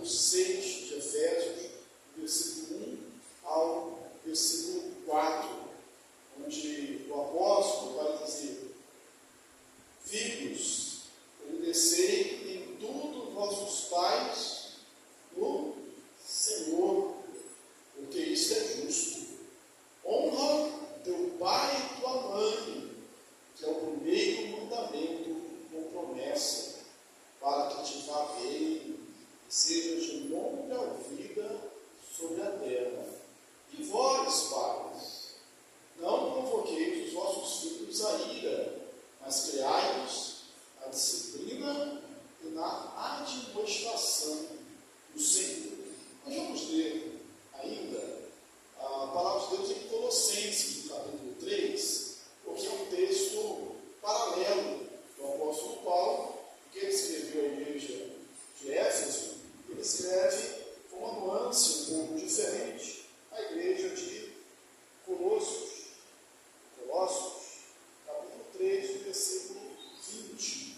capítulo 6 de Efésios, versículo 1 ao versículo 4, onde o apóstolo vai dizer: filhos, obedecei em tudo vossos pais no Senhor, porque isso é justo. Honra teu pai e tua mãe, que é o primeiro mandamento com promessa, para que te vá bem e seja de longa vida sobre a terra. E vós, pais, não convoqueis os vossos filhos à ira, mas criai-os na disciplina e na admoestação do Senhor. Nós vamos ler ainda a palavra de Deus em Colossenses, no capítulo 3, porque é um texto paralelo do apóstolo Paulo, que ele escreveu à igreja de Éfeso. Ele escreve com uma nuance um pouco diferente à igreja de Colossos, capítulo 3, versículo 20.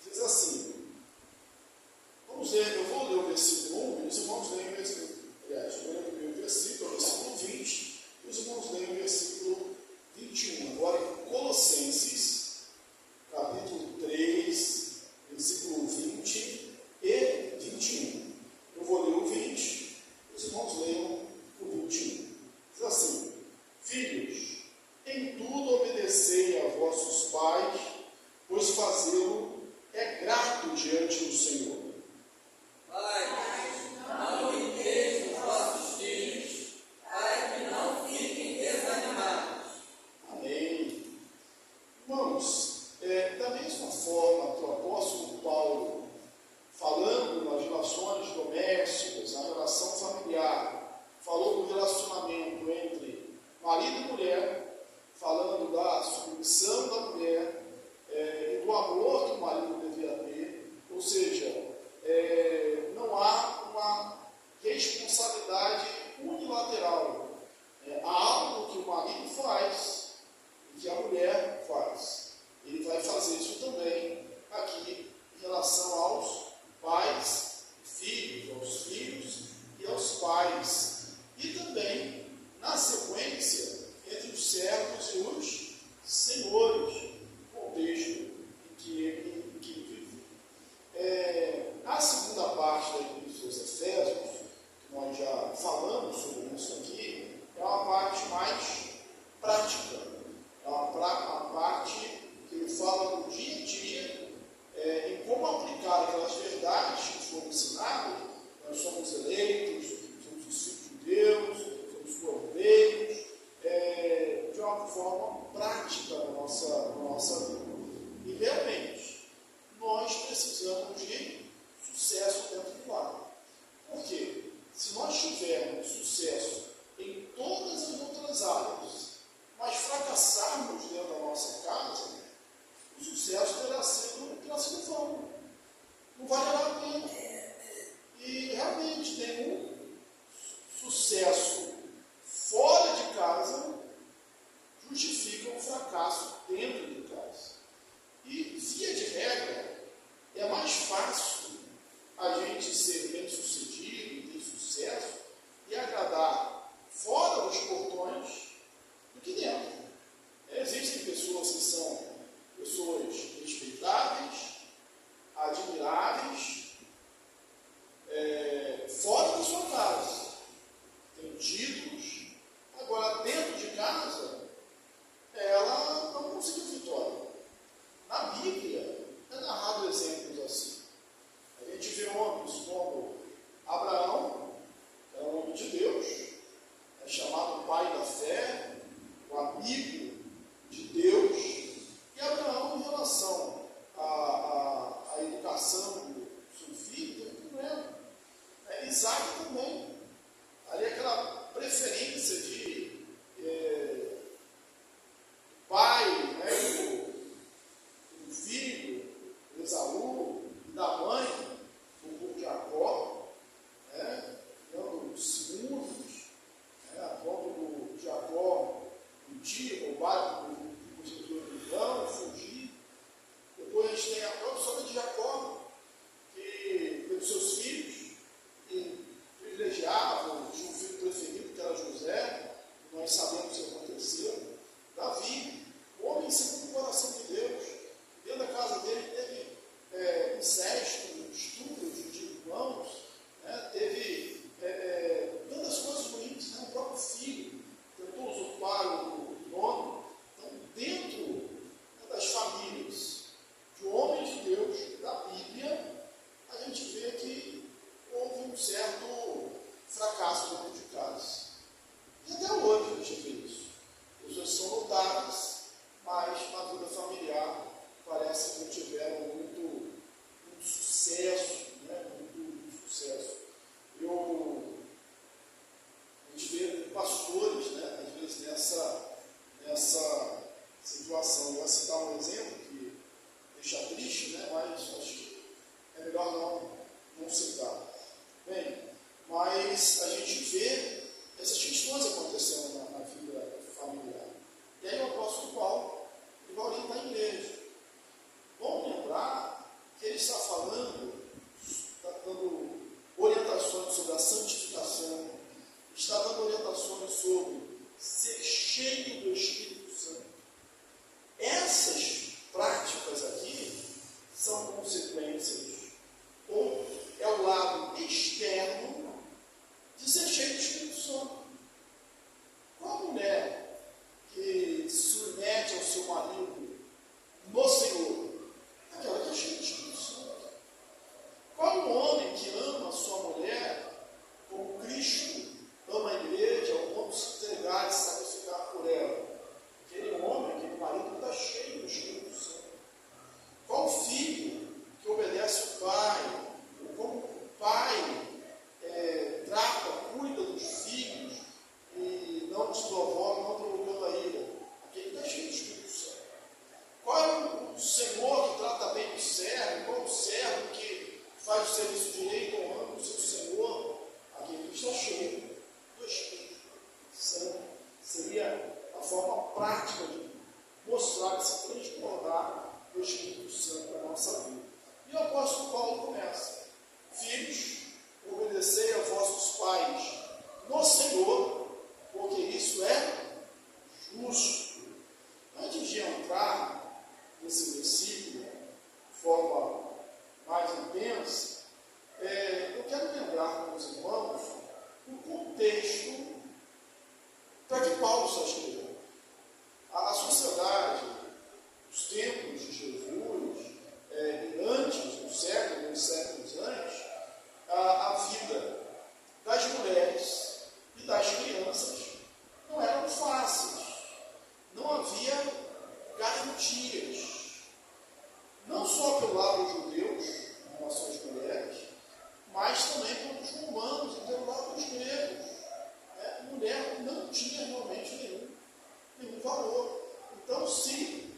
Diz assim, vamos ler, eu vou ler o versículo 1 e os irmãos leem o versículo, aliás, eu vou ler o primeiro versículo, o versículo 20, e os irmãos leem o versículo 21. Agora em Colossenses, capítulo 3, versículo 20 e 21. Eu vou ler o 20, os irmãos leiam o 21. Diz assim: filhos, em tudo obedecei a vossos pais, pois fazê-lo é grato diante do Senhor. Pais, não irriteis os vossos filhos, para que não fiquem desanimados. Amém. Irmãos, da mesma forma que o apóstolo Paulo, falando nas relações domésticas, na relação familiar, falou do relacionamento entre marido e mulher, falando da submissão da mulher e do amor que o marido devia ter, ou seja, não há uma responsabilidade unilateral. Há algo que o marido faz e que a mulher faz. Ele vai fazer isso também aqui em relação aos pais e filhos, aos filhos e aos pais. E também, na sequência, entre os servos e os senhores, contexto em que ele vive. A segunda parte da Epístola aos Efésios, que nós já falamos sobre isso aqui, é uma parte mais prática, é uma parte que ele fala do dia a dia, em como aplicar aquelas verdades que foram ensinadas. Nós somos eleitos, somos os filhos de Deus, somos cordeiros, de uma forma prática na nossa vida. E realmente, nós precisamos de sucesso dentro do lar. Por quê? Se nós tivermos sucesso em todas as outras áreas, mas fracassarmos dentro da nossa casa, o sucesso terá sido vão. Não valerá a pena. E realmente nenhum sucesso fora de casa justifica um fracasso dentro de casa. E, via de regra, é mais fácil a gente ser bem-sucedido e ter sucesso e agradar fora dos portões do que dentro. Existem pessoas que são pessoas respeitáveis, admiráveis, fora da sua casa. Tem títulos. Agora, dentro de casa, ela não conseguiu vitória. Na Bíblia, é narrado exemplos assim. A gente vê homens como Abraão, situação. Eu ia citar um exemplo que deixa triste, né? Mas acho que é melhor não citar. Bem, mas a gente vê essas questões acontecendo na vida familiar. E aí o apóstolo Paulo vai orientar a igreja. Bom lembrar que ele está falando, está dando orientações sobre a santificação, está dando orientações sobre ser cheio do Espírito Santo. Essas práticas aqui são consequências, ou é o lado externo de ser cheio do Espírito Santo. Qual a mulher que se submete ao seu marido no Senhor? Aquela que é cheia do Espírito Santo. Qual o homem que ama a sua mulher como Cristo ama a igreja, ao ponto de se entregar e se sacrificar por ela? Aquele homem, aquele marido que está cheio do Espírito Santo. Qual o filho que obedece o pai? Como o pai trata, cuida dos filhos e não desprovoca, não provocando a ira? Aquele que está cheio do Espírito Santo. Qual é o Senhor que trata bem o servo? Qual é o servo que faz o serviço direito honrando o seu Senhor? Aquele que está cheio do Espírito Santo. Seria a forma prática de mostrar, de se transbordar do Espírito Santo na nossa vida. E o apóstolo Paulo começa: filhos, obedecei a vossos pais no Senhor, porque isso é justo. Antes de entrar nesse versículo de forma mais intensa, eu quero lembrar com os irmãos o contexto para que Paulo está escrevendo. A sociedade, os tempos de Jesus, e antes, uns séculos antes, a vida das mulheres e das crianças não eram fáceis. Não havia garantias. Não só pelo lado dos judeus, em relação às mulheres, mas também pelos romanos e pelo lado dos gregos. Mulher não tinha realmente nenhum valor. Então, se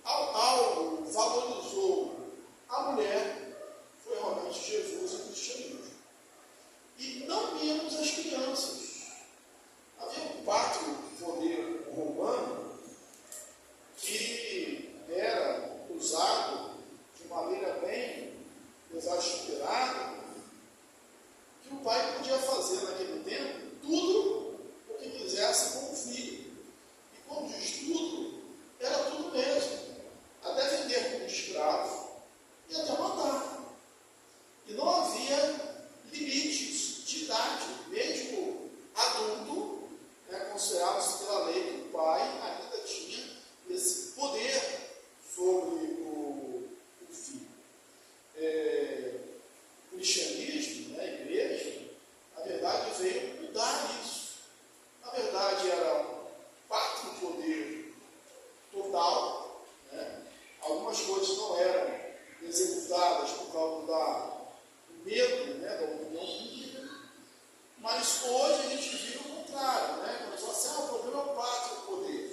algo valorizou a mulher, foi realmente Jesus e o cristianismo. E não menos as crianças. Havia um pátrio poder romano que era usado de maneira bem exasperada, que o pai podia fazer naquele tempo tudo o que quisesse com o filho. E quando diz tudo, era tudo mesmo. Até vender como escravo e até matar. E não havia limites de idade. Mesmo adulto, considerado-se pela lei que o pai ainda tinha esse poder sobre o filho. O cristianismo, a igreja, na verdade veio mudar isso. Na verdade era parte do poder total. Algumas coisas não eram executadas por causa do medo, da opinião pública, mas hoje a gente viu o contrário, quando a gente fala assim, o problema é o pátrio do poder.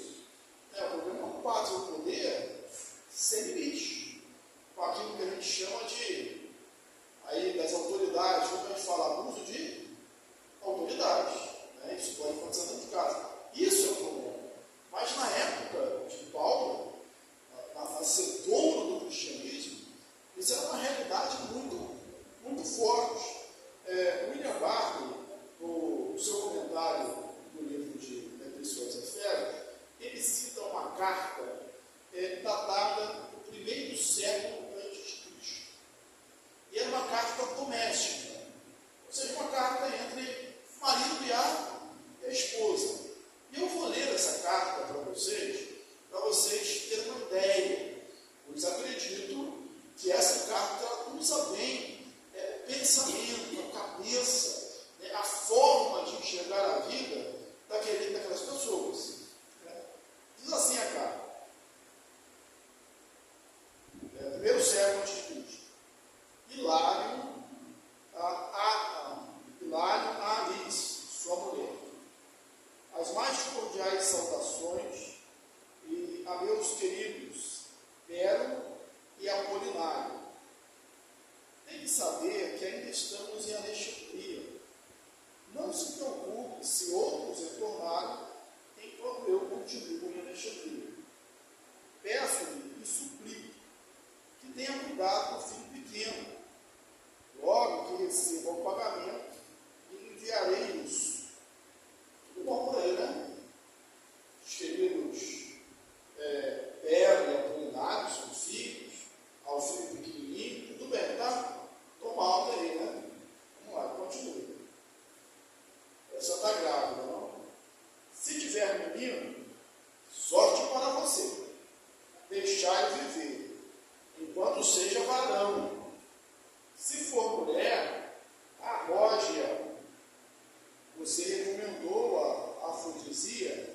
O problema é o pátrio do poder sem limite, com aquilo que a gente chama das autoridades, quando a gente fala abuso de autoridade. Isso pode acontecer dentro de casa. Isso é o problema. Mas na época de Paulo, na sedouro do meus queridos Pero e Apolinário, tem que saber que ainda estamos em Alexandria. Não se preocupe se outros retornarem enquanto eu continuo em Alexandria. Peço-lhe e suplico que tenha cuidado do filho pequeno. Logo que receba o pagamento, enviarei isso. Tudo bom para ele, né? Os queridos Pero e Apolinário são filhos, ao filho pequenininho, tudo bem, tá? Toma alta aí, né? Vamos lá, continue. Essa está grávida, não? Se tiver menino, sorte para você. Deixai viver, enquanto seja varão. Se for mulher, arroje-a. Você recomendou a afrodisia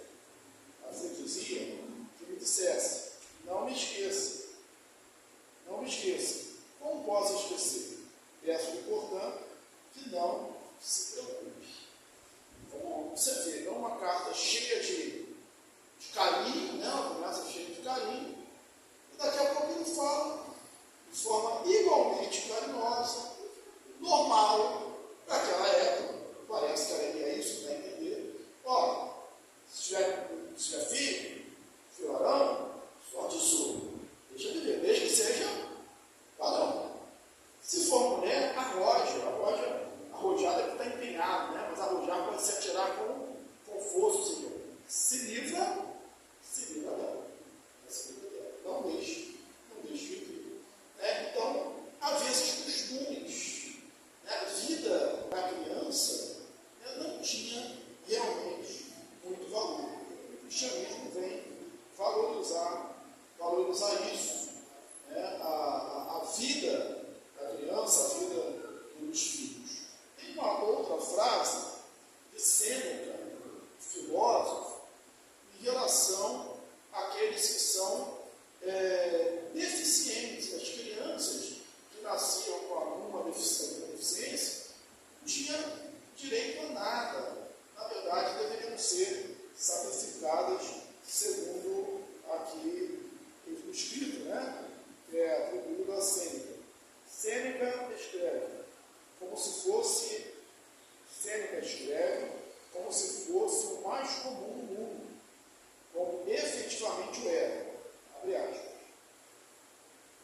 que me dissesse, não me esqueça. Como posso esquecer? Peço-lhe, portanto, que não se preocupe. Como você vê, é uma carta cheia de carinho, né? Uma conversa cheia de carinho, e daqui a pouco ele fala de forma igualmente carinhosa, normal, naquela época, parece que era isso, para entender. Ó, se tiver filho varão, sorte sua, deixa viver, desde que seja varão. Se for mulher, arrojada é que está empenhado, né? Mas arrojar pode se atirar com força, ou seja, se livra dela. Não deixe viver. Então, havia esses costumes. A vida da criança não tinha realmente muito valor. O cristianismo vem valorizar isso. A vida da criança, a vida dos filhos. Tem uma outra frase de Sêneca, filósofo, em relação àqueles que são deficientes. As crianças que nasciam com alguma deficiência não tinham direito a nada. Na verdade, deveriam ser sacrificadas segundo aqui o escrito, né? Que é atribuído a Sêneca. Sêneca escreve como se fosse o mais comum do mundo, como efetivamente o era. Abre aspas.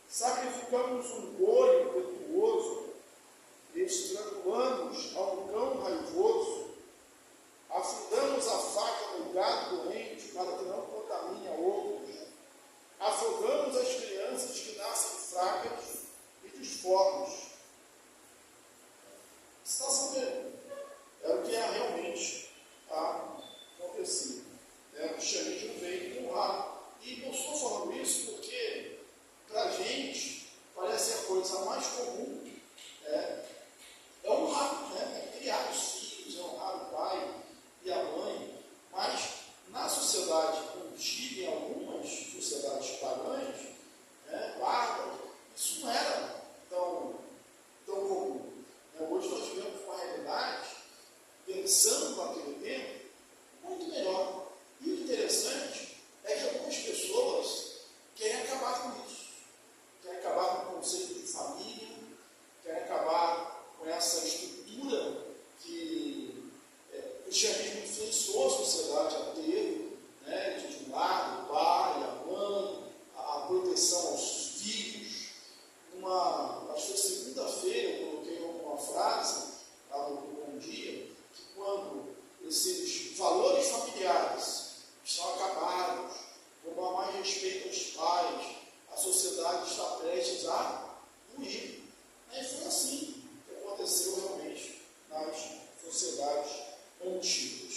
Sacrificamos um boi impetuoso, estrangulamos a um cão raivoso, afundamos a faca no gado doente para que não contamine a outros, afogamos as crianças que nascem fracas e disformes. Você está sabendo? Era o que realmente acontecido. O cristianismo veio honrar. E eu estou falando isso porque, para a gente, parece a coisa mais comum é honrar, é criar os filhos, é honrar o pai e a mãe. Mas, na sociedade antiga, em algumas sociedades pagãs, bárbaras, isso não era tão comum. Hoje nós vivemos uma realidade, pensando naquele tempo, muito melhor. E o interessante é que algumas pessoas querem acabar com isso. Querem acabar com o conceito de família, querem acabar com essa estrutura que o cristianismo influenciou a sociedade a ter, de um lado, o pai, a mãe, a proteção aos filhos. Acho que segunda-feira eu coloquei uma frase lá no Bom Dia, que quando esses valores familiares estão acabados, como há mais respeito aos pais, a sociedade está prestes a ruir. E foi assim que aconteceu realmente nas sociedades antigas.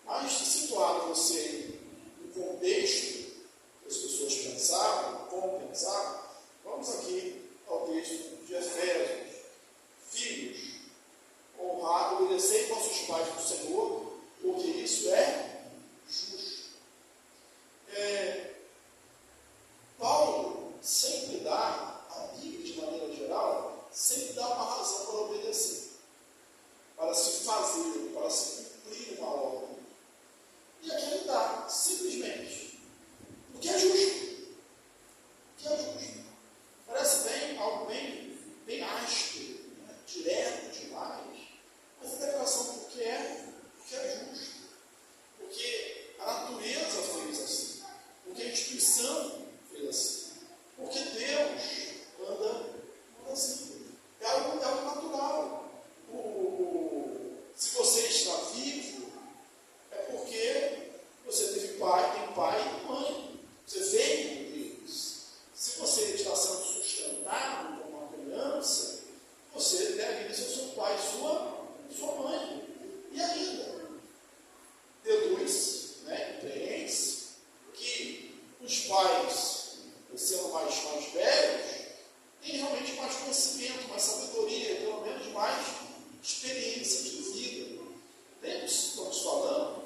Mas, situado você no contexto que as pessoas pensavam, como pensavam, vamos aqui ao texto de Efésios. Filhos, honrado, obedecei vossos pais no Senhor, porque isso é justo. Paulo sempre dá, a Bíblia de maneira geral, sempre dá uma razão para obedecer, para se fazer, para se cumprir uma ordem. E aqui ele dá, simplesmente, criação fez assim. Porque Deus anda assim. É algo natural. Se você está vivo, é porque você teve pai, tem pai e mãe. Você veio deles. Se você está sendo sustentado como uma criança, você deve ser seu pai e sua mãe. E ainda, deduz, compreende que os pais, sendo mais velhos, têm realmente mais conhecimento, mais sabedoria, pelo menos mais experiência de vida. Lembre-se que estamos falando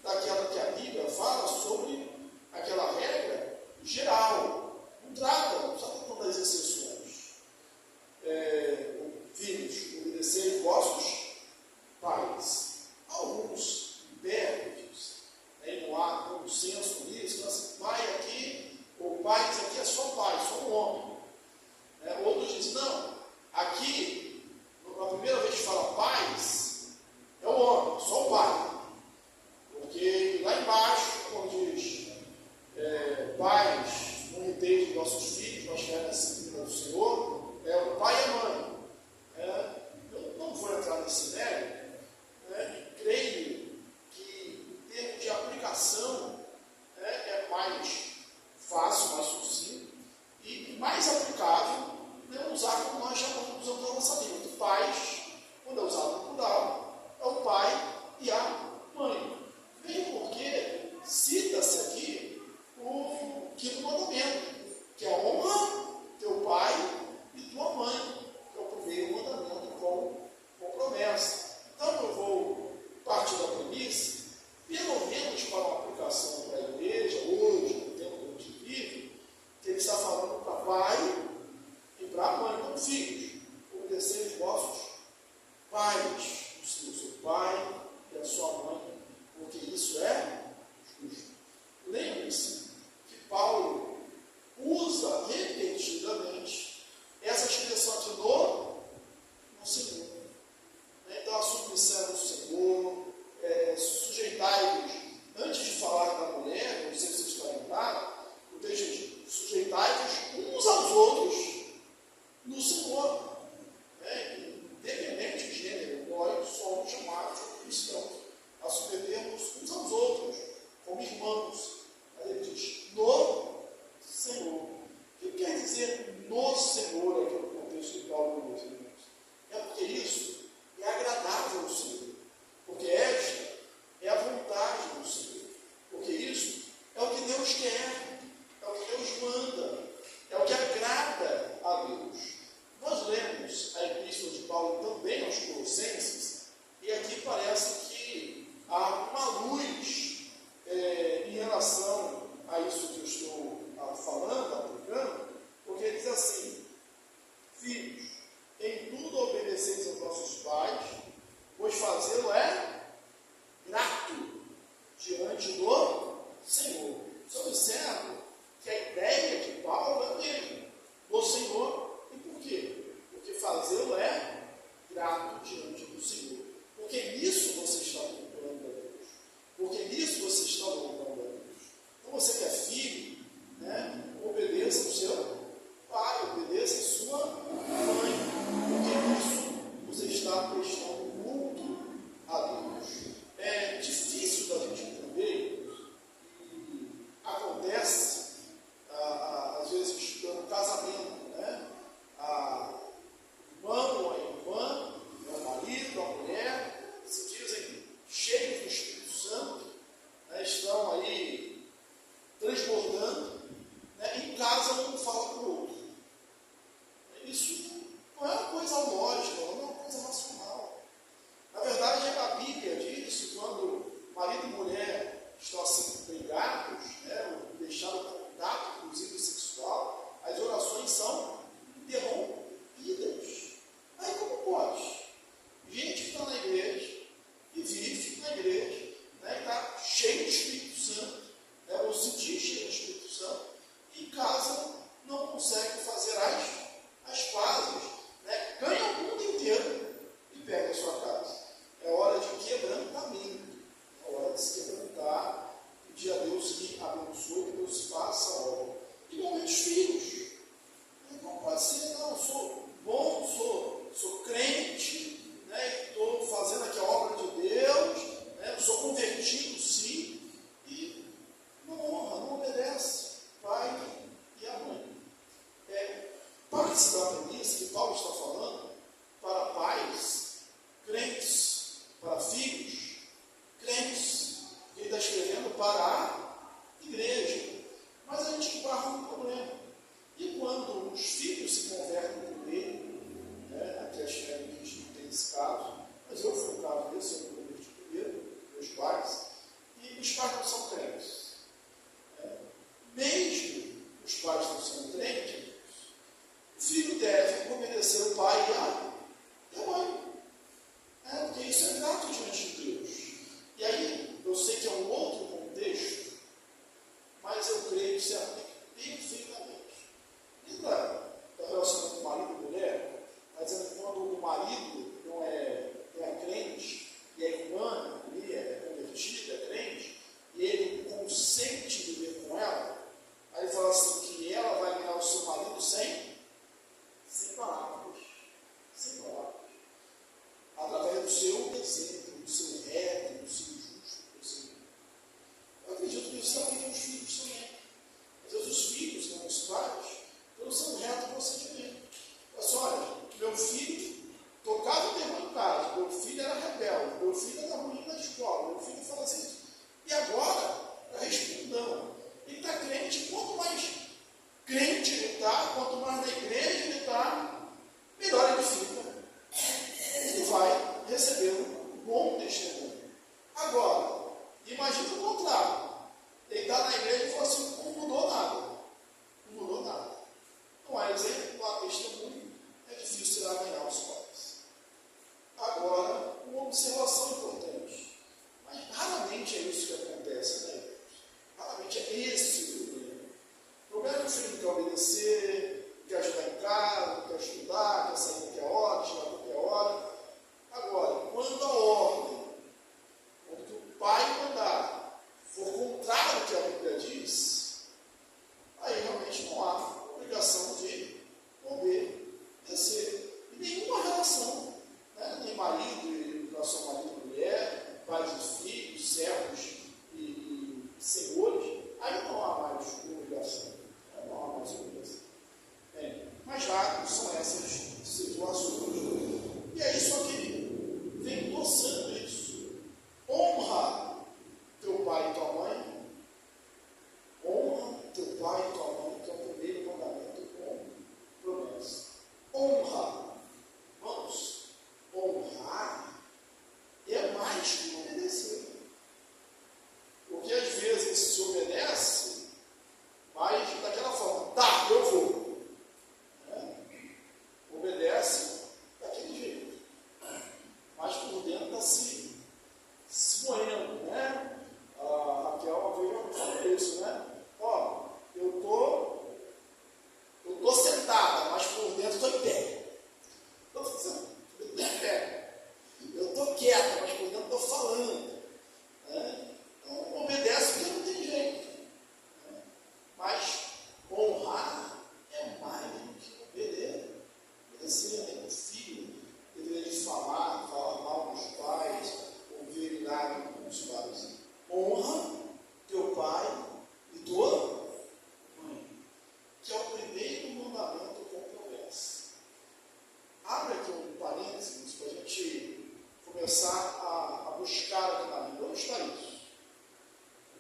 daquela que a Bíblia fala sobre aquela regra geral. Não trata das exceções. Filhos, obedecei vossos pais. Alguns intérpretes, não há consenso com isso, mas pai aqui, ou pais aqui é só pai, só um homem. Outros dizem, não, aqui, na primeira vez que fala pais, é o homem, só o pai. Porque lá embaixo, quando diz pais, não irriteis os vossos filhos, mas querem a disciplina do Senhor, é o pai e a mãe. Eu não vou entrar nesse mérito, creio que em termos de aplicação é mais fácil, mais sucinto e mais aplicável usar como nós chamamos na nossa língua. Pais, quando é usado no plural, é o pai e a mãe. Bem porque cita-se aqui o quinto mandamento, que é honra teu pai e tua mãe, que é o primeiro mandamento com promessa. Então eu vou partir da premissa, pelo menos para uma aplicação para a igreja, hoje, no tempo que a gente vive, que ele está falando para pai e para a mãe, não filhos. Obedecei os vossos pais, o seu pai e a sua mãe, porque isso é justo. Lembre-se que Paulo usa repetidamente essa expressão aqui no Senhor. Então a submissão do Senhor, sujeitai-vos, antes de falar da mulher, não sei se vocês estão lembrados, o texto diz, sujeitai-vos uns aos outros no Senhor. Independente de gênero, nós somos chamados cristãos a submetermos uns aos outros, como irmãos. Aí ele diz, no Senhor. O que quer dizer no Senhor, aqui no contexto de Paulo, meus irmãos? É porque isso é agradável ao Senhor. Porque esta é a vontade do Senhor. Porque isso é o que Deus quer, é o que Deus manda, é o que agrada a Deus. Nós lemos a epístola de Paulo também aos Colossenses, e aqui parece que há uma luz em relação a isso que eu estou falando, aplicando, porque ele diz assim, filhos, em tudo obedeceis aos vossos pais, pois fazê-lo é grato diante do Senhor. Você observa que a ideia de Paulo é mesmo, do Senhor. E por quê? Porque fazê-lo é grato diante do Senhor. Porque nisso você está cultuando a Deus. Porque nisso você está louvando a Deus. Então você que é filho, obedeça ao seu pai, obedeça a sua mãe. Porque nisso você está prestando culto a Deus. É difícil da gente entender e acontece, às vezes, estudando casamento, a irmão ou a irmã, o marido, a mulher, se dizem cheios do Espírito Santo, estão aí transbordando, e em casa um fala para o outro. Isso não é uma coisa lógica, não é uma coisa racional. Na verdade, a Bíblia diz que quando marido e mulher estão assim brigados, ou deixaram contato, inclusive sexual, as orações são interrompidas. Aí como pode? Gente que está na igreja e vive na igreja, está cheio do Espírito Santo, ou se diz cheio do Espírito Santo, e em casa não consegue fazer as pazes, ganha o mundo inteiro e pega a sua casa. É hora de quebrantamento, é hora de se quebrantar, pedir a Deus que abençoe, que Deus faça a obra. obedecer o pai e a mãe. Porque isso é grato diante de Deus. E aí, eu sei que é um outro contexto, mas eu creio que se aplica perfeitamente. Lembra da relação com marido e mulher? Está dizendo que quando o marido não é crente, e a irmã ali é convertida, é crente, e ele consente viver com ela, aí ele fala assim, que ela vai ganhar o seu marido sem palavras. Sem palavras. Através do seu exemplo, do seu reto, do seu justo. Eu acredito que isso também tem os filhos também. Às vezes os filhos, não os pais, não são reto procedimento. Olha, meu filho tocava o terror em casa, meu filho era rebelde, meu filho era ruim na escola, meu filho fala assim, e agora, está respondendo. Ele está crente, quanto mais crente ele está, quanto mais na igreja ele está, melhor ele fica. Ele vai receber um bom testemunho. Agora, imagina o contrário. Ele está na igreja e fala assim, não mudou nada. Não mudou nada. Não há exemplo, não há testemunho, é difícil tirar ganhar os pais. Agora, uma observação importante. Mas raramente é isso que acontece, né? Raramente é esse o problema. O problema é que o filho quer obedecer, quer ajudar em casa, quer estudar, quer sair qualquer hora, chegar qualquer hora. Agora, quando a ordem, quando o pai mandar, for contrário ao que a Bíblia diz, aí realmente não há obrigação de obedecer. E nenhuma relação, né? Nem marido, relação marido e mulher, pais e filhos, servos e senhores, aí não há mais obrigação. Não há mais obrigação. Mas raras são essas situações. E é isso aqui, vem endossando isso. Honra teu pai e tua mãe. Honra teu pai e tua mãe, que é o primeiro mandamento com promessa. Honra. Vamos, honrar é mais que obedecer. Porque às vezes se obedece, mas daquela forma, tá, eu vou. Obedece daquele jeito. Mas por dentro está se moendo, né? A Raquel uma vez já falou isso, né? Ó, eu tô sentada, mas por dentro estou em pé. Eu estou quieta, mas por dentro estou falando. Então, obedece porque não tem jeito. Mas honrar é mais do que obedecer. Obedecer o filho deveria falar mal dos pais, ou virilhar com os pais. Honra teu pai e tua mãe, que é o primeiro mandamento com promessa. Abre aqui um parênteses para a gente começar a buscar aqui na Bíblia. Onde está isso?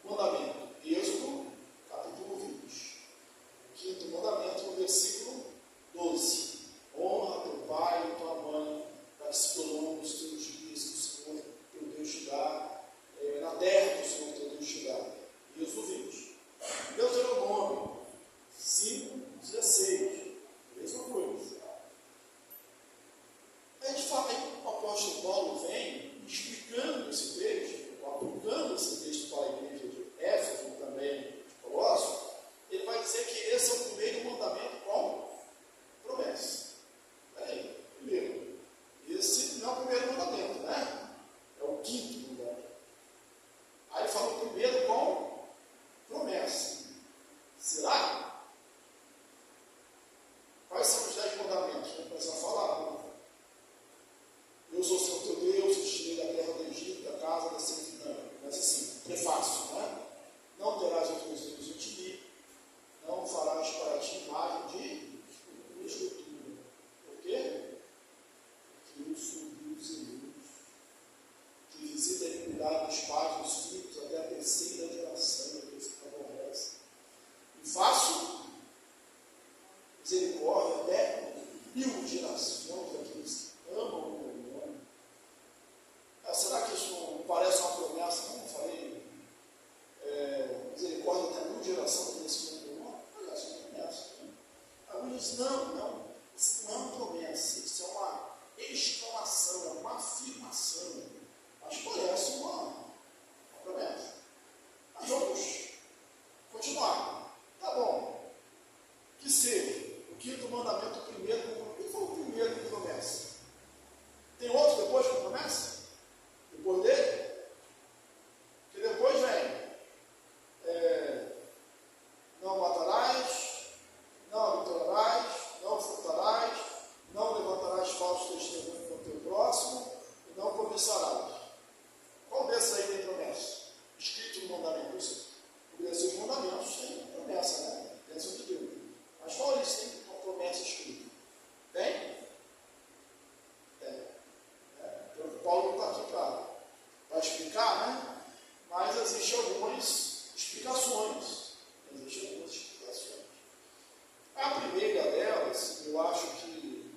O mandamento, Êxodo, capítulo 20. O quinto mandamento, no versículo 12. Honra teu pai e tua mãe, para que se prolongue os teus dias que o Senhor teu Deus te dá, na terra que o Senhor teu Deus te dá. Êxodo 20. Deuteronômio 5:16. Mesma coisa. A gente fala aí que o apóstolo Paulo vem explicando esse texto, aplicando esse texto para a igreja de Éfeso, também de Colossos. Ele vai dizer que esse é o primeiro mandamento com promessa. Peraí, primeiro, esse não é o primeiro mandamento, né? É o quinto mandamento. Aí ele fala o primeiro com promessa. Será? Quais são os 10 mandamentos? Vamos começar a falar. Né? Eu sou o Senhor teu Deus, te tirei da terra do Egito, da casa da servidão. Mas assim, prefácio, né? Não terás outros deuses em ti, não farás para ti imagem de escultura. Por quê? Porque eu sou Deus zeloso, que visita a iniquidade dos pais, dos filhos, até a terceira geração daqueles que aborrecem. E faço misericórdia até 1000 gerações daqueles que amam o meu nome. Será que isso não parece uma promessa? Não falei. Misericórdia até 1000 gerações daqueles que amam o meu nome? Parece uma promessa. Né? Alguns dizem, não, isso não é uma promessa. que seja o quinto mandamento, o primeiro. O que foi o primeiro de promessa? Tem outro depois de promessa? Depois dele? Que depois vem não matarás, não adulterarás, não furtarás, não levantarás falso testemunho contra o teu próximo e não cobiçarás. Qual desses aí tem promessa? Escrito no mandamento. Obedecer os mandamentos tem promessa, né? Bênção de Deus. Mas qual eles tem uma promessa escrita? Tem? Tem. Então, Paulo não está aqui para explicar, né? Mas existem algumas explicações. A primeira delas, eu acho que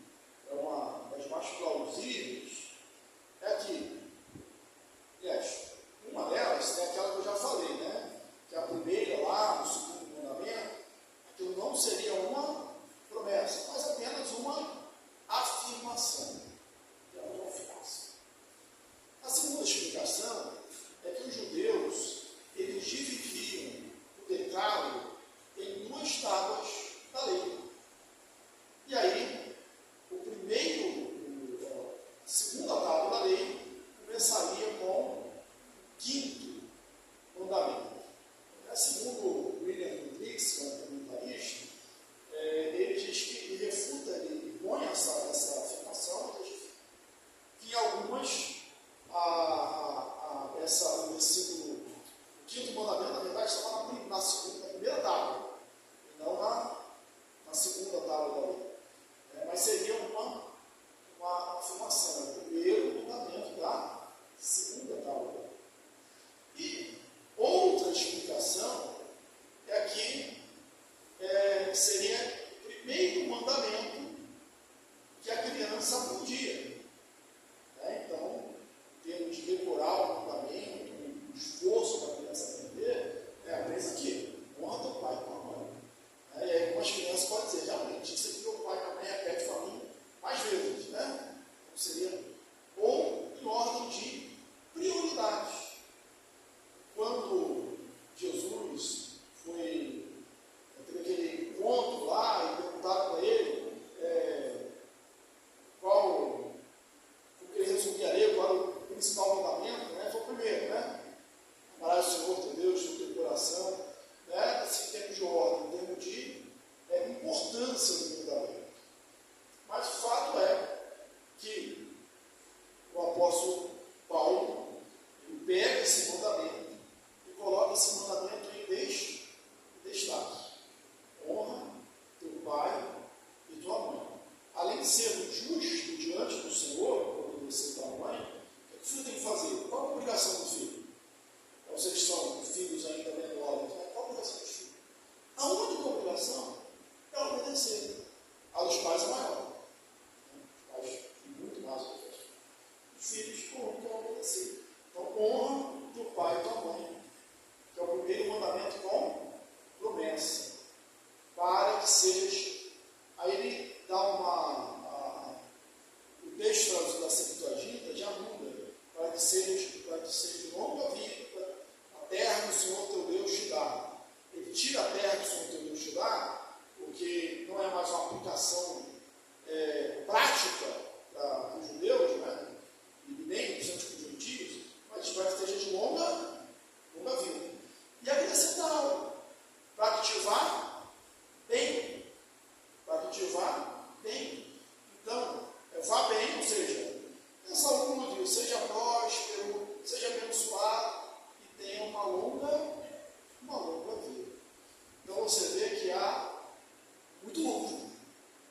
é uma das mais plausíveis, é que, uma delas é aquela que eu já falei, né? Que a primeira lá, no segundo mandamento, aquilo não seria uma promessa, mas apenas uma afirmação. É uma afirmação. A segunda explicação é que os judeus, eles dividiam o decálogo em duas tábuas da lei. E aí, a segunda tábua da lei começaria com o quinto mandamento. Segundo William Hendricks, que é um comentarista, ele diz que ele refuta, ele põe essa afirmação, que algumas, o versículo, o quinto mandamento, na verdade, estava na primeira tábua, e não na segunda tábua da lei. Mas seria uma afirmação, o primeiro mandamento da segunda tábua da lei. E outra explicação é que seria o primeiro mandamento que a criança aprendia. Então, em termos de decorar o mandamento, o esforço para a criança aprender, aprende aqui, honra teu pai e tua mãe. E aí, algumas crianças podem dizer, realmente, isso aqui meu pai e minha mãe repete para mim mais vezes, né? Então, seria, ou em ordem de prioridades. Quando Jesus teve aquele encontro lá e perguntaram para ele qual ele resumiria, qual era o principal mandamento, né? Foi o primeiro, né? Amarás o Senhor teu Deus de todo o teu coração, né? Assim, em termos de ordem, em termos de importância do mandamento. Mas o fato é que o apóstolo Paulo ele pega esse mandamento e coloca esse mandamento em destaque. Honra teu pai e tua mãe. Além de ser justo diante do Senhor, por obedecer tua mãe, o que o filho tem que fazer? Qual a obrigação do filho? Vocês são filhos ainda menores, né? Qual a obrigação do filho? A única obrigação é obedecer. A dos pais é maior. Os pais muito mais obedecem. Os filhos, como que obedecer? Então, honra teu pai e tua mãe, que é o primeiro mandamento com promessa, para que sejas. Aí ele dá o texto da Septuaginta já muda, para que seja longa vida, a terra que o Senhor teu Deus te dá. Ele tira a terra que o Senhor teu Deus te dá, porque não é mais uma aplicação prática para os judeus, né? E nem principalmente para os gentios, mas para que seja de longa vida. E acrescenta algo, para cultivar bem. Então, vá bem, ou seja, tenha saúde, seja próspero, seja abençoado e tenha uma longa vida. Então você vê que há muito lucro,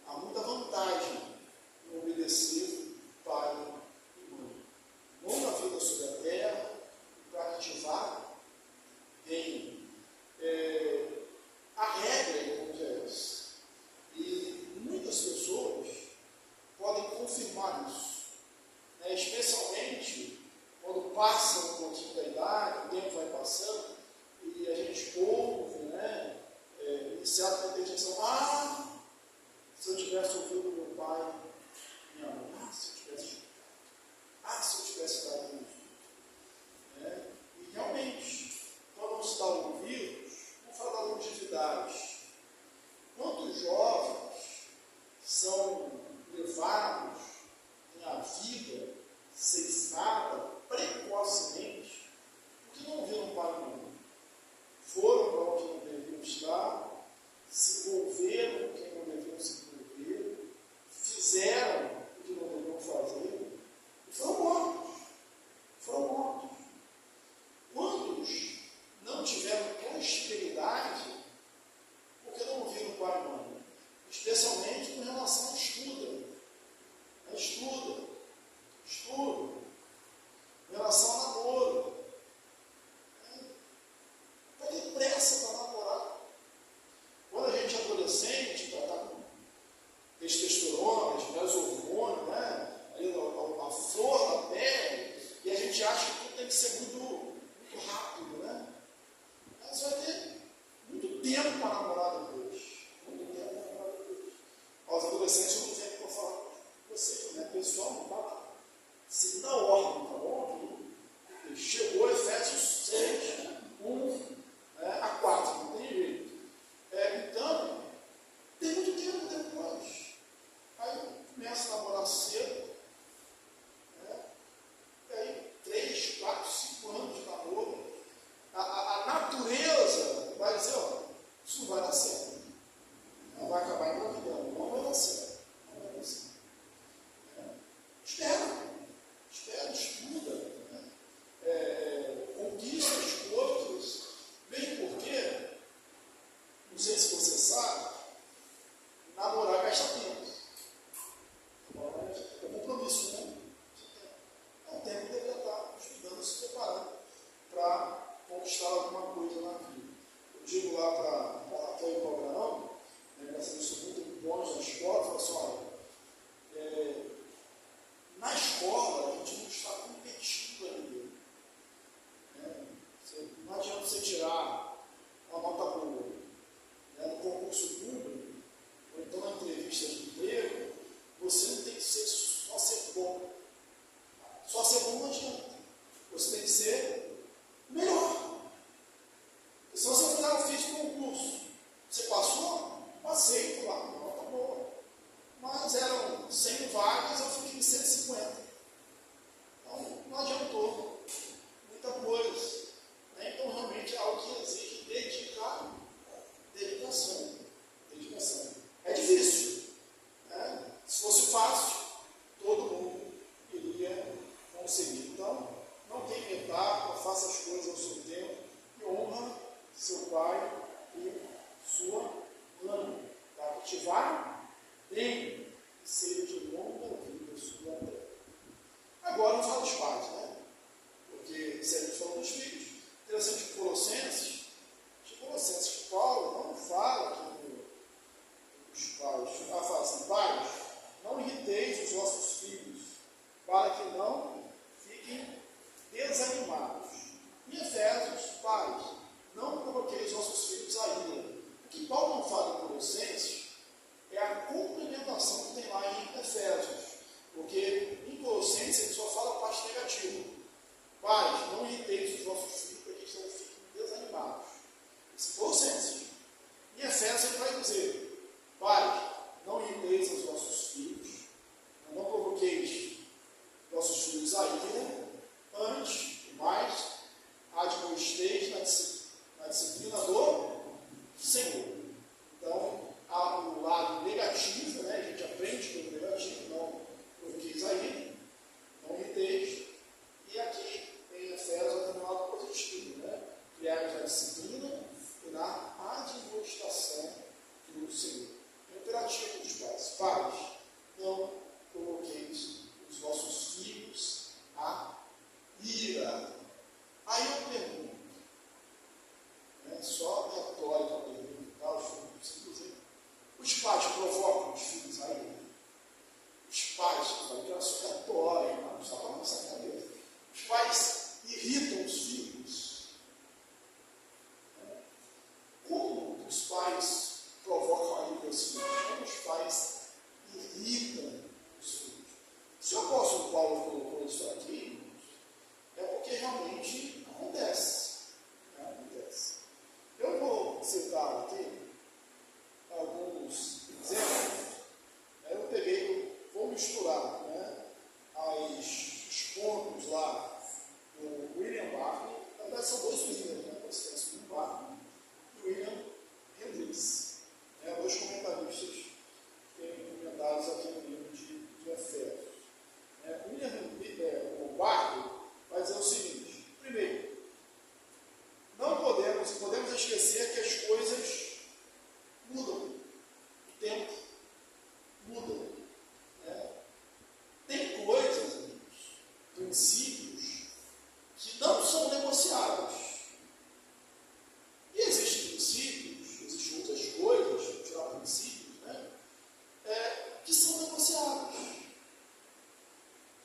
há muita vantagem em obedecer pai e mãe. Longa vida sobre a terra, para cultivar bem. A regra é essa. E muitas pessoas podem confirmar isso, né? Especialmente quando passa um pouquinho da idade, o tempo vai passando e a gente ouve, né? Certa repetição, se eu tivesse ouvido meu pai, minha mãe, se eu tivesse dado um filho. E realmente, quando não se dá ouvidos, vamos falar da longevidade. Quantos jovens adolescentes, eu não sei o que eu vou falar com vocês, né? Pessoal, não está lá. Segunda ordem, tá bom? Chegou Efésios 6, 1 a 4, não tem jeito. Então, tem muito tempo depois. Aí começa a namorar cedo, e aí 3, 4, 5 anos de namoro. A natureza vai dizer, ó, isso não vai dar certo. Não vai acabar engravidando, não vai dar certo. Não vai dar certo. Espera, estuda, conquista as coisas, mesmo porque, não sei se você sabe, namorar gasta tempo. É um compromisso, né? É um tempo que deveria estar estudando, se preparando para conquistar alguma coisa na vida. Eu digo lá para a Raquel e para o Abraão, nós somos muito bons na escola, falo assim, olha, na escola a gente não está competindo ainda. Não adianta você tirar uma nota boa, no concurso público, ou então na entrevista de emprego, você não tem que só ser bom. Só ser bom não adianta. Você tem que ser melhor. Se você fizer o físico concurso, você passou, aceito lá, uma nota boa. Mas eram 100 vagas, eu fiquei em 150. Então, não adiantou. Muita coisa. Então, realmente é algo que exige dedicação. É difícil. Se fosse fácil, todo mundo iria conseguir. Então, não tem etapa, faça as coisas ao seu tempo e honra seu pai e sua mãe. Para cultivar bem e seja de longa vida sua terra. Agora, vamos falar dos pais, né? Porque se a gente falou dos filhos, interessante que Colossenses, Paulo não fala que os pais, fala assim, pais, não irriteis os vossos filhos, para que não fiquem desanimados. Em Efésios, pais, não provoqueis os vossos filhos a ira. O que Paulo não fala em Colossenses é a complementação que tem lá em Efésios, porque em Colossenses ele só fala a parte negativa. Pais, não irriteis os vossos filhos para que eles não fiquem desanimados. Esse Colossenses. Em Efésios ele vai dizer, pais, não irriteis os vossos filhos, não provoqueis vossos filhos a ira, antes, mais, admoesteis na disciplina do Senhor. Então, há um lado negativo, né? A gente aprende pelo negativo, não provoqueis a ira, não irriteis. E aqui em Efésios tem um lado positivo, né? Criarmos na disciplina e na admoestação do Senhor. É imperativo dos pais. Pais, não coloqueis os vossos filhos a ira. Aí eu pergunto, só retórica a pergunta, inclusive, os pais provocam os filhos a ira? Os pais, que era só retórica, não está para nossa cabeça. Os pais irritam os filhos. Como os pais provocam a ira dos filhos? Como os pais irritam os filhos? Se o apóstolo Paulo colocou isso aqui, é porque realmente acontece. Eu vou citar aqui alguns exemplos. Vou misturar os pontos lá do William Barclay. Na verdade, são dois Williams, o William Barclay e o William Hendricks. Dois comentaristas que têm comentários aqui no livro de Efésios. O Barclay vai dizer o seguinte: primeiro, não podemos esquecer que as coisas mudam, o tempo muda. Tem coisas, amigos, princípios, que não são negociáveis. E existem princípios, existem outras coisas, vou tirar princípios, que são negociáveis.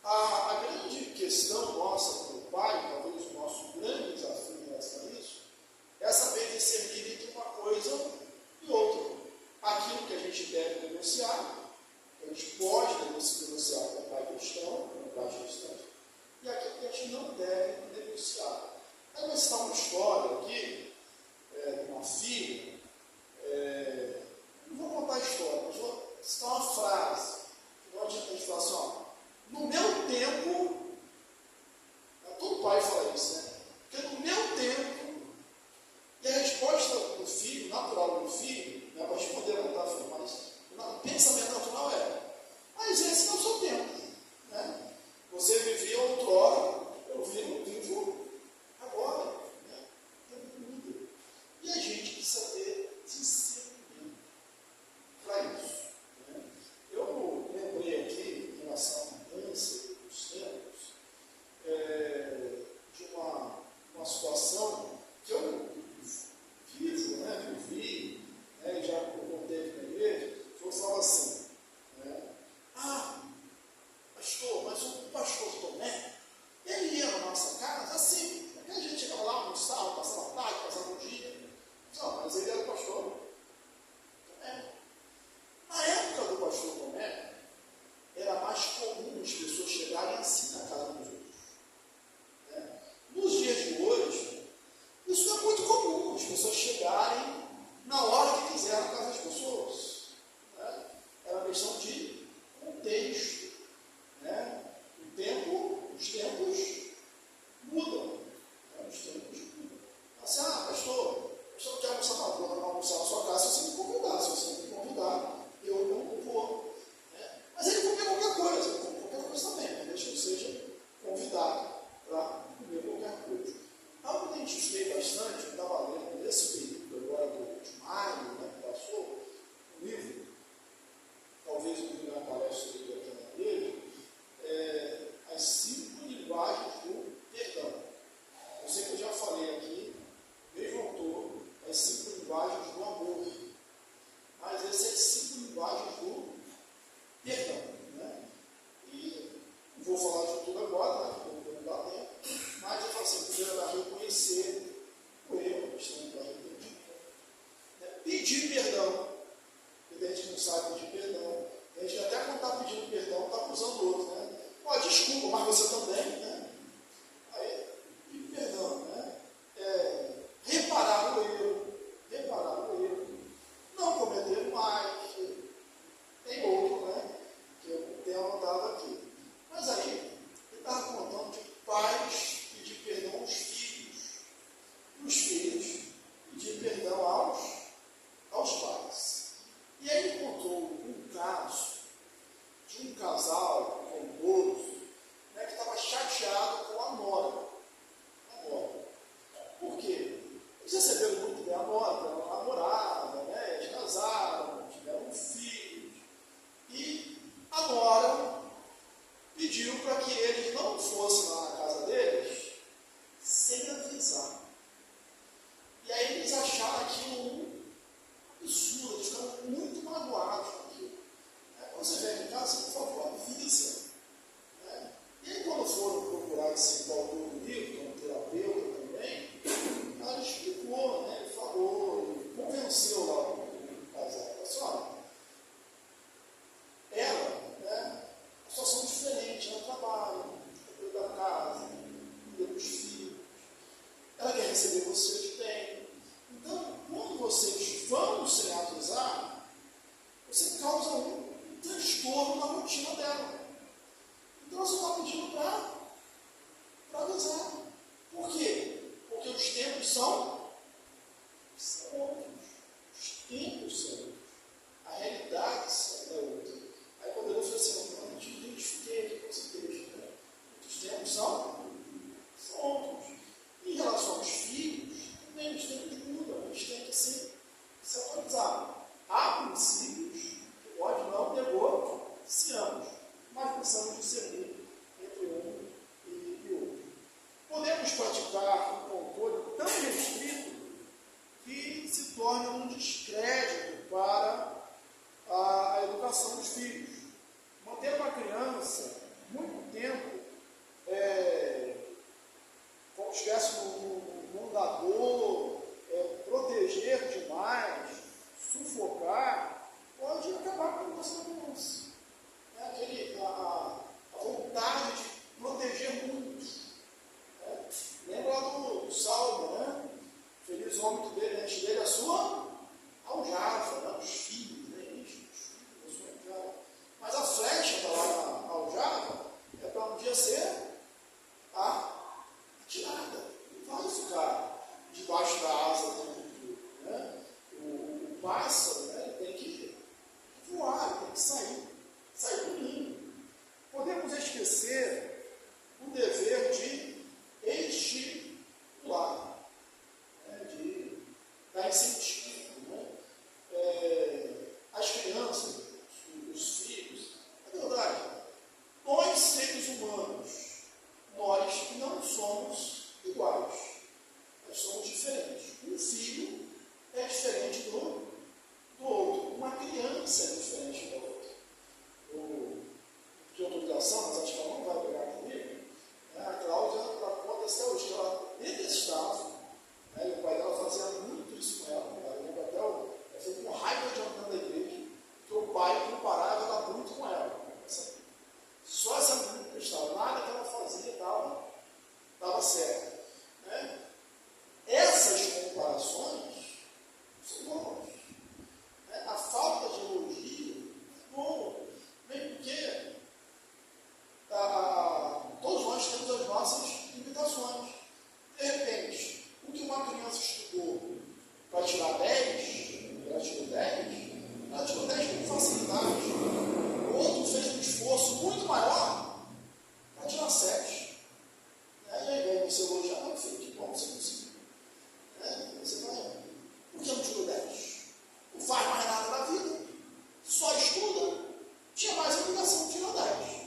A grande questão nossa como pai, talvez o nosso grande desafio em relação a isso, é saber discernir entre uma coisa e outra. Aquilo que a gente deve negociar A gente pode negociar com o pai cristão, com o pai cristão, e aquilo que a gente não deve negociar. Aí vai citar uma história aqui, de uma filha, não vou contar a história, mas vou citar uma frase, que não adianta a gente falar assim, ó, no meu tempo, todo pai fala isso, né? Porque no meu tempo, e a resposta do filho, natural do filho, não é para responder a vontade do filho, mas o pensamento natural mas esse não é o seu tempo. Né? Você vivia outrora, eu vivo agora. Né? O tempo muda. E a gente precisa ter discernimento para isso. Né? Eu lembrei aqui, em relação à mudança dos tempos, de uma situação que eu vivi, né, e já contei na igreja, que eu falo assim, pastor, mas o pastor Tomé, ele ia na nossa casa assim, a gente chegava lá, almoçava, passava a tarde, passava o dia, não, mas ele era o pastor Tomé. Na época do pastor Tomé, era mais comum as pessoas chegarem assim na casa dos outros. Né? Nos dias de hoje, isso é muito comum, as pessoas chegarem na hora que quiser na casa das pessoas. Né? Era uma questão de contexto. Né? Os tempos mudam. Né? Os tempos mudam. Assim, pastor quer almoçar na rua, não almoçar na sua casa, se você me convidar. Se você me convidar, eu não vou. Né? Mas ele come qualquer coisa, eu como qualquer coisa também, né? Deixa que eu seja convidado para comer qualquer coisa. Algo que a gente fez bastante, eu estava lendo nesse período agora de maio, né, que passou, um livro, talvez o livro não apareça aqui na igreja, as 5 linguagens do perdão. Eu sei que eu já falei aqui, mesmo autor, as 5 linguagens do amor. Mas essas 5 linguagens do perdão. Né? E não vou falar de tudo agora, né? Não dá tempo. Mas eu falo assim, primeiro é reconhecer o erro, a questão do arrependimento. Pedir perdão. Porque a gente não sabe pedir perdão. A gente até quando está pedindo perdão, está acusando o outro. Né? Desculpa, mas você também. Né? Aí, pedir perdão. Né? Reparar o erro. Não cometer mais. Tem outro, né? Que eu tenho anotado aqui. Mas aí, ele estava contando de pais pedir perdão aos filhos. E os filhos pedir perdão aos pais. E aí ele contou um caso de um casal com um moço, né, que estava chateado com a nora. Por quê? Eles receberam muito bem a nora, eram namorada, né? Eles casaram, tiveram filhos. E a nora pediu para que eles não fossem lá na casa deles sem avisar. E aí eles acharam aquilo um absurdo, eles ficaram muito magoados com aquilo. Quando você vem em casa, por favor, avisa. Né? E aí quando foram procurar esse autor do livro, que é um terapeuta também, ela explicou, né? Ele falou, ele convenceu lá o casal. Falou assim, olha, ela, né, a situação diferente, ela trabalha, cuida da casa, cuida dos filhos, ela quer receber vocês bem. Então, quando vocês vão sem avisar, você causa um transtorno na rotina dela. Então, você está pedindo para avisar. Por quê? Porque os tempos são outros. Os tempos são outros. A realidade é outra. Aí quando eu falei assim, a gente identifiquei aqui com esse texto, né? Os tempos são outros. Em relação aos filhos, também os tempos mudam, a gente tem que se atualizar. Há princípios que pode não negociamos, mas precisamos discernir entre um e outro. Podemos praticar um controle tão restrito que se torna um descrédito para a educação dos filhos. Manter uma criança muito tempo como se estivesse no andador, proteger demais, sufocar, tem que ser diferente da outra. Eu pedi autorização, mas acho que ela não vai pegar comigo. A Cláudia, ela conta até hoje que ela detestava, e o pai dela fazia muito isso com ela. Ela lembra até ela foi com raiva de alguém da igreja, que o pai não parava, ela muito com ela. Só essa menina que estava, nada que ela fazia estava certo. Essas comparações são boas. A falta de elogio é boa. Bem, porque todos nós temos as nossas limitações. De repente, o que uma criança estudou para tirar 10, ela tirou 10 com facilidade. O outro fez um esforço muito maior para tirar 7. E aí vem você elogiar, não, filho, que bom você conseguiu. Você vai, por que não tirou 10? Não faz mais nada da vida, só estuda, tinha mais obrigação de tirar 10.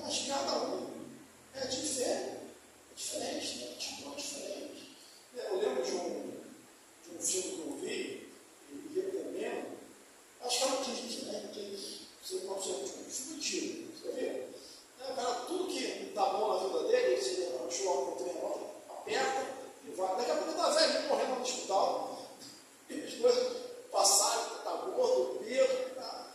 Mas cada um é diferente, né? Tipo, é diferente. Eu lembro de um filme que eu vi, e recomendo, acho que era o Clique, né? Que você pode ser um filme antigo, você viu? O cara, tudo que está bom na vida dele, ele achou algo que tem aperta e vai. Daqui a pouco está velhinho morrendo no hospital, e as coisas passaram, está gordo, peso. Tá.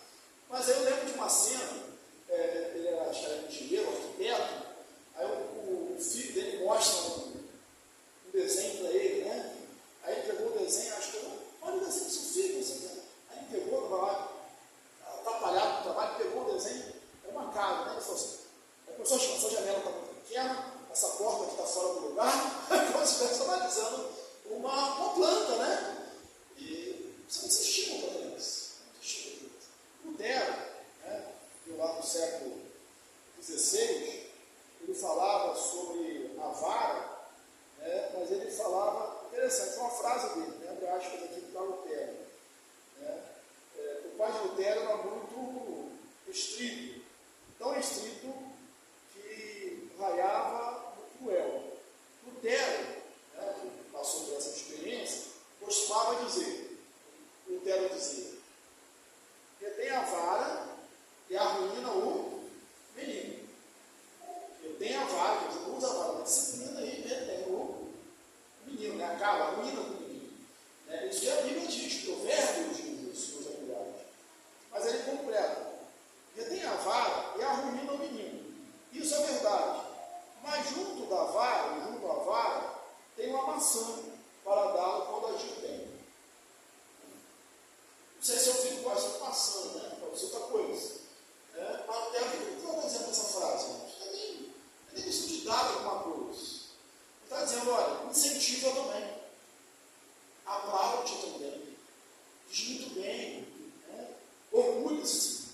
Mas aí eu lembro de uma cena, ele era, acho que era engenheiro, arquiteto, aí o filho dele mostra um desenho para ele, né? Aí ele pegou o desenho, acho que olha o desenho do seu filho, aí ele pegou, estava lá, atrapalhado no trabalho, pegou o desenho, é uma casa, né? Ele falou assim, aí começou a chamar, essa janela está muito pequena, essa porta aqui está fora do lugar, como se estivesse analisando uma planta, né? E você não se estima para criança, Lutero, né? Lá no século XVI, ele falava sobre a vara, né? Mas ele falava, interessante, uma frase dele, né? Abre aspas aqui para Lutero. Né? O pai de Lutero era muito estrito, tão estrito que raiava no cruel. Lutero, né, que passou por essa experiência, costumava dizer, Lutero dizia, retém a vara e arruína o menino. Retém a vara, quer dizer, usa a vara, disciplina e retém o menino, né? Acaba, arruína o menino. Isso que a Bíblia diz, Provérbios diz isso, meus amigos. Mas ele completa, retém a vara e arruína o menino. Isso é verdade. Mas junto da vara, junto à vara, tem uma maçã para dar quando a gente tem. Não sei se eu fico com essa maçã, né? Pode ser outra coisa. Mas até aqui, por que eu estou dizendo essa frase? Não é nem questão de dar alguma coisa. Ele está dizendo, olha, incentiva também. Aplaude também. Diz muito bem. Orgulhe-se.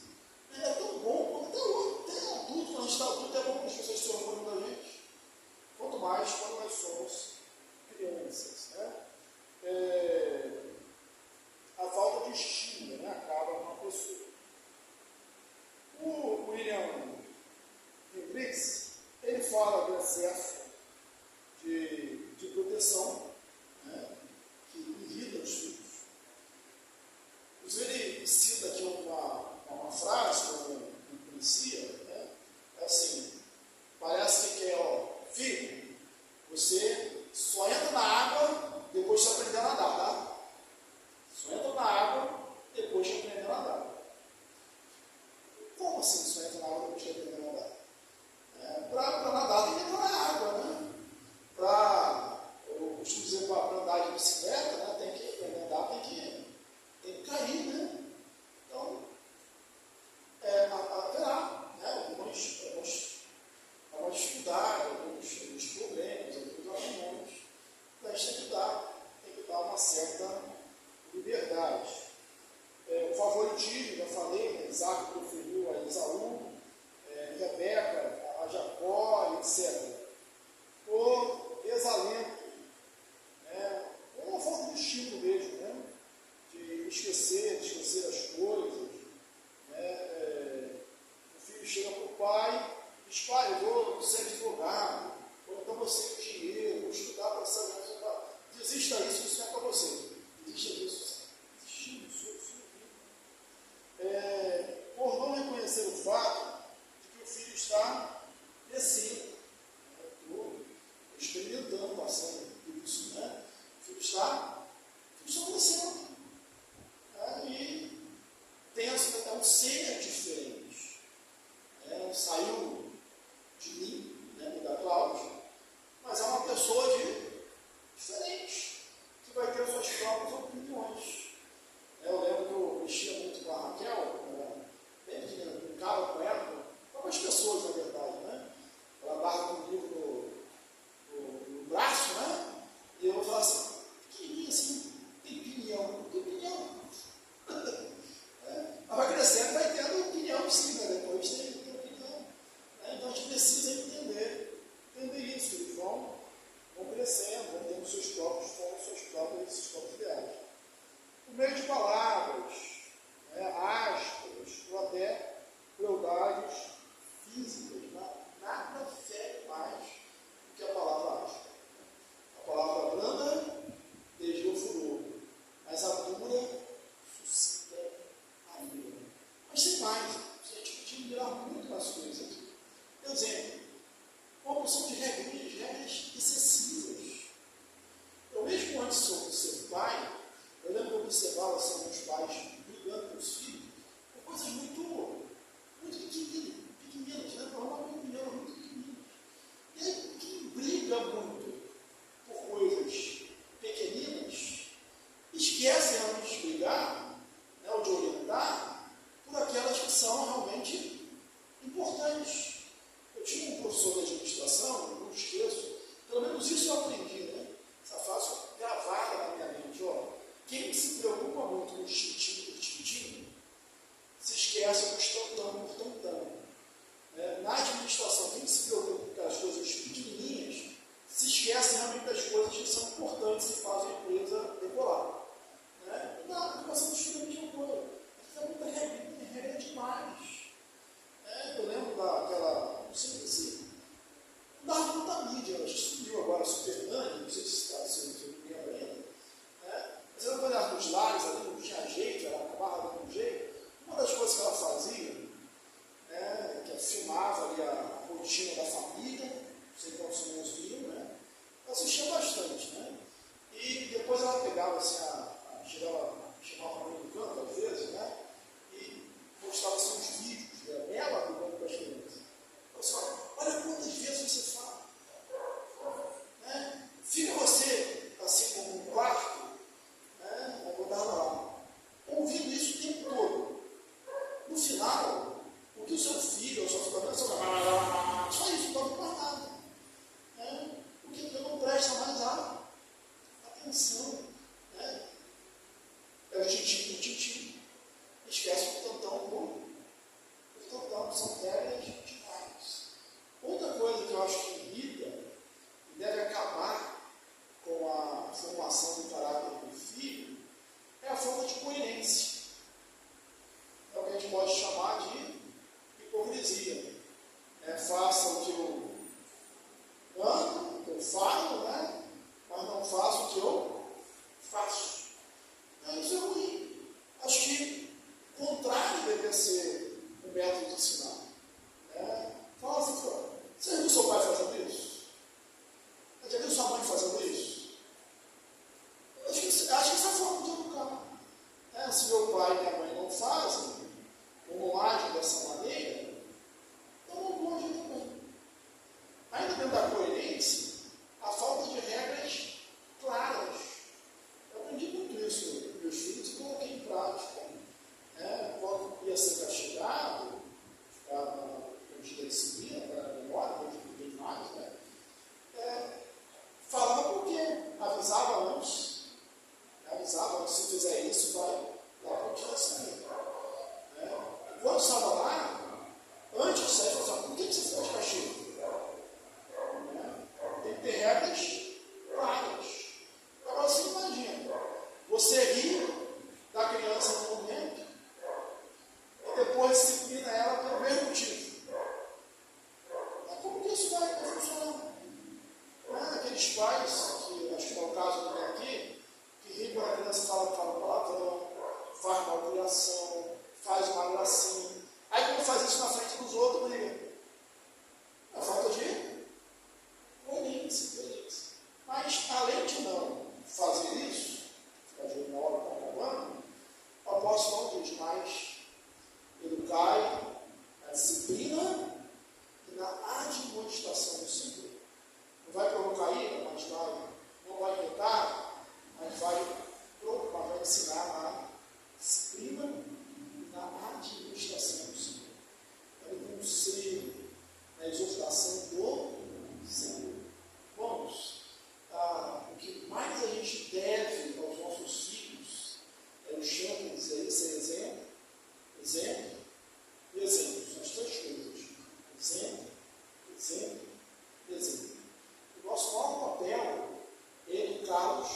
É tão bom, até adulto, quando a gente está adulto, é bom que as pessoas se orgulhem da gente. Quanto mais quando nós somos crianças. A falta de estímulo, né, acaba com a pessoa. O William Hendricks, ele fala do excesso de proteção, né, que irrita os filhos. Ele cita aqui uma frase que eu não conhecia, né, assim, parece que é, filho, você só entra na água depois de aprender a nadar, tá? Só entra na água depois de aprender a nadar. Como assim só entra na água depois de aprender a nadar? Para nadar tem que entrar na água, né? Eu costumo dizer para andar de bicicleta, né? Tem que andar, tem que cair, né? Então, haverá, né? Algumas dificuldades, alguns problemas, alguns argumentos. Então, a gente tem que dar uma certa liberdade. O favoritismo, já falei, né? Isaac preferiu a Esaú, Rebeca, a Jacó, etc. O desalento, uma falta de estímulo mesmo, né? De esquecer as coisas. O filho chega para o pai e diz, pai, eu vou ser advogado, ou então vou ser engenheiro, vou estudar para essa coisa. Desista isso não é para você. Desista disso. Desistir, dizer o fato de que o filho está crescendo. Estou experimentando, passando por isso, né? O filho está crescendo. E é um ser diferente. Saiu de mim, né, da Cláudia, mas é uma pessoa diferente, que vai ter suas próprias opiniões. Eu lembro que eu mexia muito com a Raquel, bem pequena, brincava com ela, com algumas pessoas, na verdade, né? Ela andava com o livro no braço, né? E eu falava assim, pequenininha assim, tem opinião. Ela vai crescendo e vai tendo opinião, sim, né? Depois tem opinião. Então a gente precisa entender isso, eles vão crescendo, vão tendo seus próprios fontes, seus próprios ideais. Por meio de palavras, aspas, ou até crueldades físicas, nada fere mais do que a palavra aspa. A palavra branda desvia o furor, mas a dura suscita a ira. Mas tem mais, a gente podia melhorar muito nas coisas aqui. Por exemplo, uma porção de regras excessivas. Eu mesmo antes de ser pai, eu lembro que eu observava assim, alguns pais brigando com os filhos por coisas muito pequeninas, né? Uma opinião muito pequeninas. E aí, quem briga muito por coisas pequeninas, esquece realmente de brigar, né, ou de orientar, por aquelas que são realmente importantes. Eu tinha um professor de administração, eu não esqueço, pelo menos isso eu aprendi, né? Essa frase gravada na minha mente, quem se preocupa muito com o distintivo, se esquece do instantâneo por tantão. Na administração, quem se preocupa com as coisas pequenininhas, se esquece realmente das coisas que são importantes e fazem a empresa decolar. Na educação dos filhos é a mesma coisa. É muita regra demais. Eu lembro daquela, não sei se da mídia, ela subiu agora, Super Nani, não sei se está sendo lembra ainda. Mas ela olhava nos lares ali, não tinha jeito, ela acabava dando um jeito. Uma das coisas que ela fazia, que ela filmava ali a rotina da família, não sei quantos irmãos viram, ela assistia bastante, E depois ela pegava assim, chamava a mãe do canto, às vezes, e postava assim, uns vídeos dela brigando com as crianças. Assim, olha quantas vezes você fala. Fica você, assim como um quarto, acordado lá, ouvindo isso o tempo todo. No final, o que o seu filho ou sua filha pensa, só isso, não toca mais nada. Porque não presta mais atenção. É o titio. Esquece o tantão, são regras demais. Outra coisa que eu acho que irrita e deve acabar com a formação do caráter do filho é a falta de coerência. É o que a gente pode chamar de hipocrisia. Faça o que eu ando, o que eu falo, mas não faço o que eu faço. Isso é ruim. Acho que o contrário deve ser o método de ensinar. Fala assim, você viu seu pai fazendo isso? Já viu sua mãe fazendo isso? Acho que essa é a forma de educar. Se meu pai e minha mãe não fazem, ou não agem dessa maneira, eu não vou agir também. Ainda dentro da coerência, a falta de regras claras. Eu aprendi muito isso com meus filhos e coloquei em prática. Quando ia ser castigado, para medida de disciplina, para a memória, para eu estudei mais, falava porque avisava antes, se fizer isso, vai dar continuação. Quando estava lá, antes de sair, eu falava, por que você ficou de castigo? Tem que ter regras claras. Agora você imagina, você ri da criança no momento e depois disciplina ela pelo mesmo motivo. Como que isso vai funcionar? Aqueles pais, que acho que é o caso do meu aqui, que ri quando a criança fala palavrão, faz malcriação, faz uma gracinha. Aí quando faz isso aqueles mais educai na disciplina e na admoestação do Senhor. Não vai provocar ira, mas não vai irritar, mas vai ensinar na disciplina e na admoestação do Senhor. É o conselho, na exortação do Senhor. Vamos, o que mais a gente deve aos nossos filhos é o chamo de ser exemplo e exemplo. São as três coisas. Exemplo. O nosso maior papel é educá-los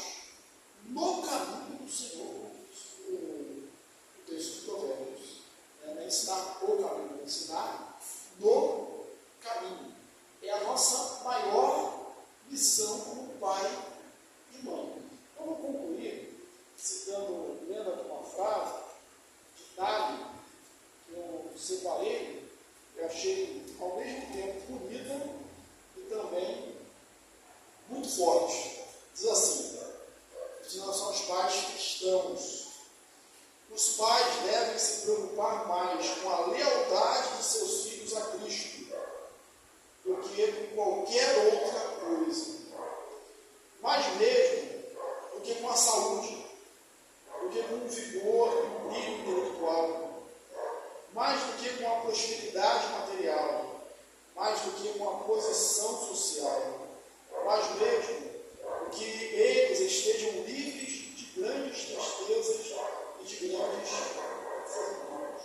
no caminho do Senhor. O texto de Provérbios. Não é ensinar o caminho, é ensinar no caminho. É a nossa maior missão como pai e mãe. Vamos concluir lendo aqui uma frase de Dali, que eu separei, eu achei ao mesmo tempo bonita e também muito forte. Diz assim, destinação aos pais cristãos. Os pais devem se preocupar mais com a lealdade de seus filhos a Cristo do que com qualquer outra coisa. Mais mesmo do que com a saúde, do que com o vigor e o brilho intelectual, mais do que com a prosperidade material, mais do que com a posição social, mais mesmo do que eles estejam livres de grandes tristezas e de grandes fortunas.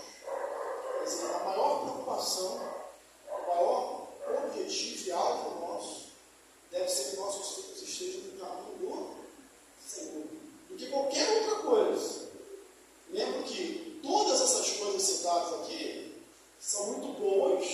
Quer dizer, a maior preocupação, o maior objetivo e alvo nosso deve ser que nossos filhos estejam no caminho do Senhor, do que qualquer outra coisa. Lembro que todas essas coisas citadas aqui são muito boas,